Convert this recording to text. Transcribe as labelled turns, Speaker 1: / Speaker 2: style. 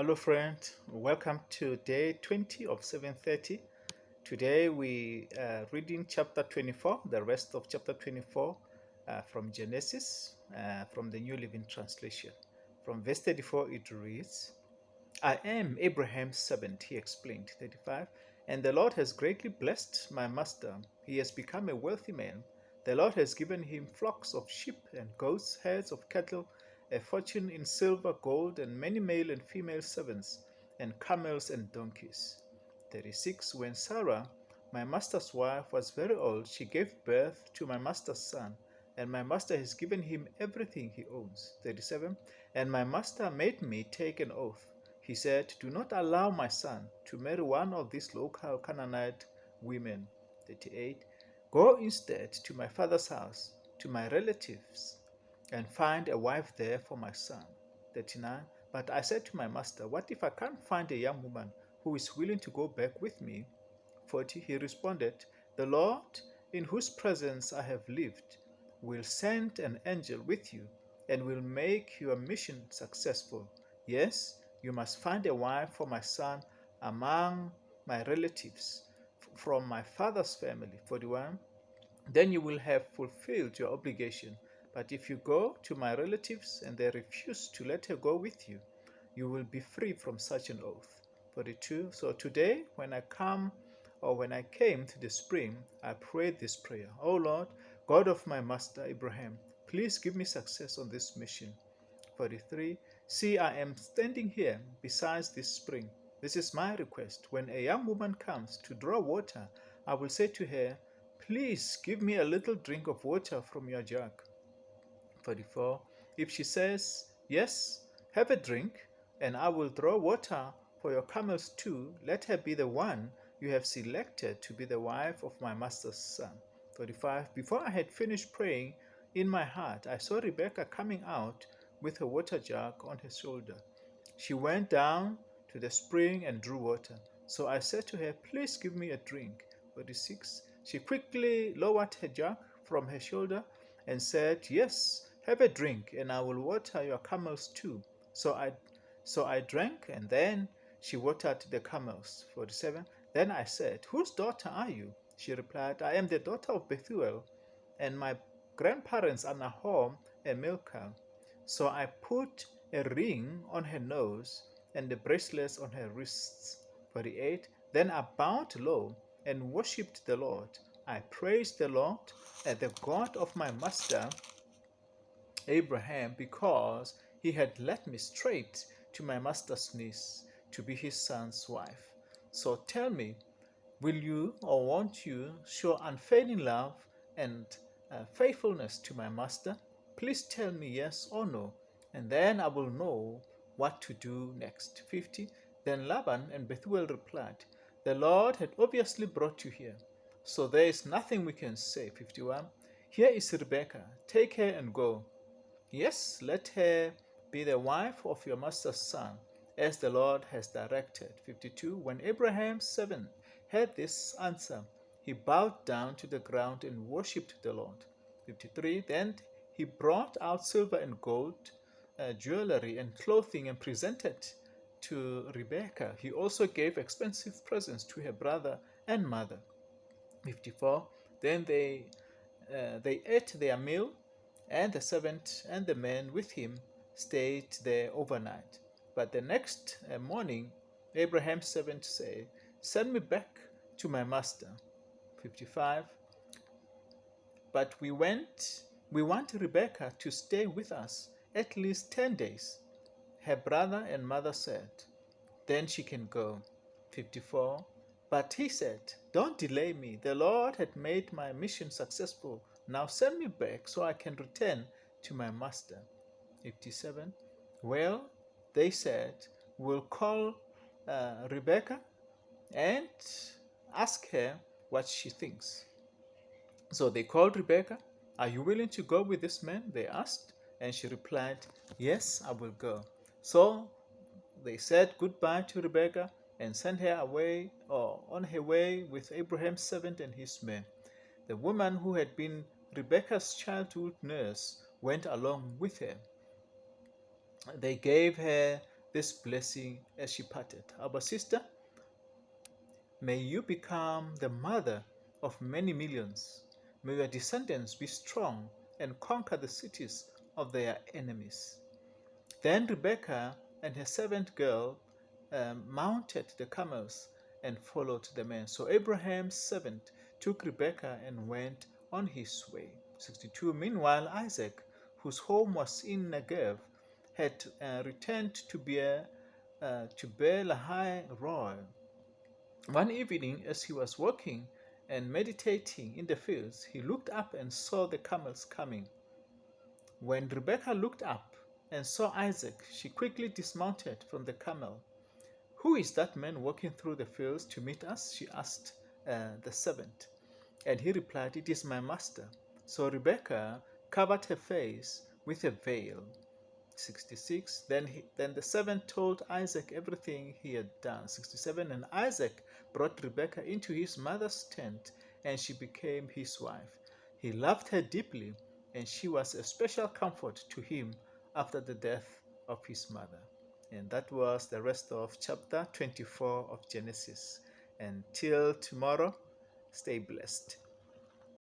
Speaker 1: Hello, friend. Welcome to day 20 of 7:30. Today we are reading chapter 24, the rest of chapter 24 from Genesis, from the New Living Translation. From verse 34, it reads, I am Abraham's servant, he explained. 35. And the Lord has greatly blessed my master. He has become a wealthy man. The Lord has given him flocks of sheep and goats, herds of cattle, a fortune in silver, gold, and many male and female servants, and camels and donkeys. 36. When Sarah, my master's wife, was very old, she gave birth to my master's son, and my master has given him everything he owns. 37. And my master made me take an oath. He said, do not allow my son to marry one of these local Canaanite women. 38. Go instead to my father's house, to my relatives, and find a wife there for my son. 39. But I said to my master, what if I can't find a young woman who is willing to go back with me? 40. He responded, the Lord, in whose presence I have lived, will send an angel with you and will make your mission successful. Yes, you must find a wife for my son among my relatives, from my father's family. 41. Then you will have fulfilled your obligation. But if you go to my relatives and they refuse to let her go with you, you will be free from such an oath. 42. So today, when I came to the spring, I prayed this prayer. O Lord, God of my master Abraham, please give me success on this mission. 43. See, I am standing here beside this spring. This is my request. When a young woman comes to draw water, I will say to her, please give me a little drink of water from your jug. 44. If she says, yes, have a drink, and I will draw water for your camels too, let her be the one you have selected to be the wife of my master's son. 45. Before I had finished praying in my heart, I saw Rebekah coming out with her water jug on her shoulder. She went down to the spring and drew water. So I said to her, please give me a drink. 46. She quickly lowered her jug from her shoulder and said, yes, have a drink, and I will water your camels too. So I drank, and then she watered the camels. 47. Then I said, whose daughter are you? She replied, I am the daughter of Bethuel, and my grandparents are Nahor and Milcah. So I put a ring on her nose and the bracelets on her wrists. 48. Then I bowed low and worshipped the Lord. I praised the Lord and the God of my master Abraham because he had led me straight to my master's niece to be his son's wife. So tell me, will you or won't you show unfailing love and faithfulness to my master? Please tell me yes or no, and then I will know what to do next. 50. Then Laban and Bethuel replied, the Lord had obviously brought you here, so there is nothing we can say. 51. Here is Rebekah. Take her and go. Yes, let her be the wife of your master's son, as the Lord has directed. 52. When Abraham's servant heard this answer, he bowed down to the ground and worshipped the Lord. 53. Then he brought out silver and gold, jewelry and clothing, and presented to Rebekah. He also gave expensive presents to her brother and mother. 54. Then they ate their meal, and the servant and the men with him stayed there overnight. But the next morning, Abraham's servant said, send me back to my master. 55. But we want Rebekah to stay with us at least 10 days. Her brother and mother said, then she can go. 54. But he said, don't delay me. The Lord had made my mission successful. Now send me back so I can return to my master. 57. Well, they said, we'll call Rebekah and ask her what she thinks. So they called Rebekah. Are you willing to go with this man? They asked. And she replied, yes, I will go. So they said goodbye to Rebekah and sent her away or on her way with Abraham's servant and his men. The woman who had been Rebekah's childhood nurse went along with her. They gave her this blessing as she parted. Our sister, may you become the mother of many millions. May your descendants be strong and conquer the cities of their enemies. Then Rebekah and her servant girl mounted the camels and followed the men. So Abraham's servant took Rebekah and went on his way. 62. Meanwhile, Isaac, whose home was in Negev, had returned to Beer Lahai Roi. One evening, as he was walking and meditating in the fields, he looked up and saw the camels coming. When Rebekah looked up and saw Isaac, she quickly dismounted from the camel. "Who is that man walking through the fields to meet us?" she asked the servant. And he replied, "It is my master." So Rebekah covered her face with a veil. 66. Then the servant told Isaac everything he had done. 67. And Isaac brought Rebekah into his mother's tent, and she became his wife. He loved her deeply, and she was a special comfort to him after the death of his mother. And that was the rest of chapter 24 of Genesis. Until tomorrow, stay blessed.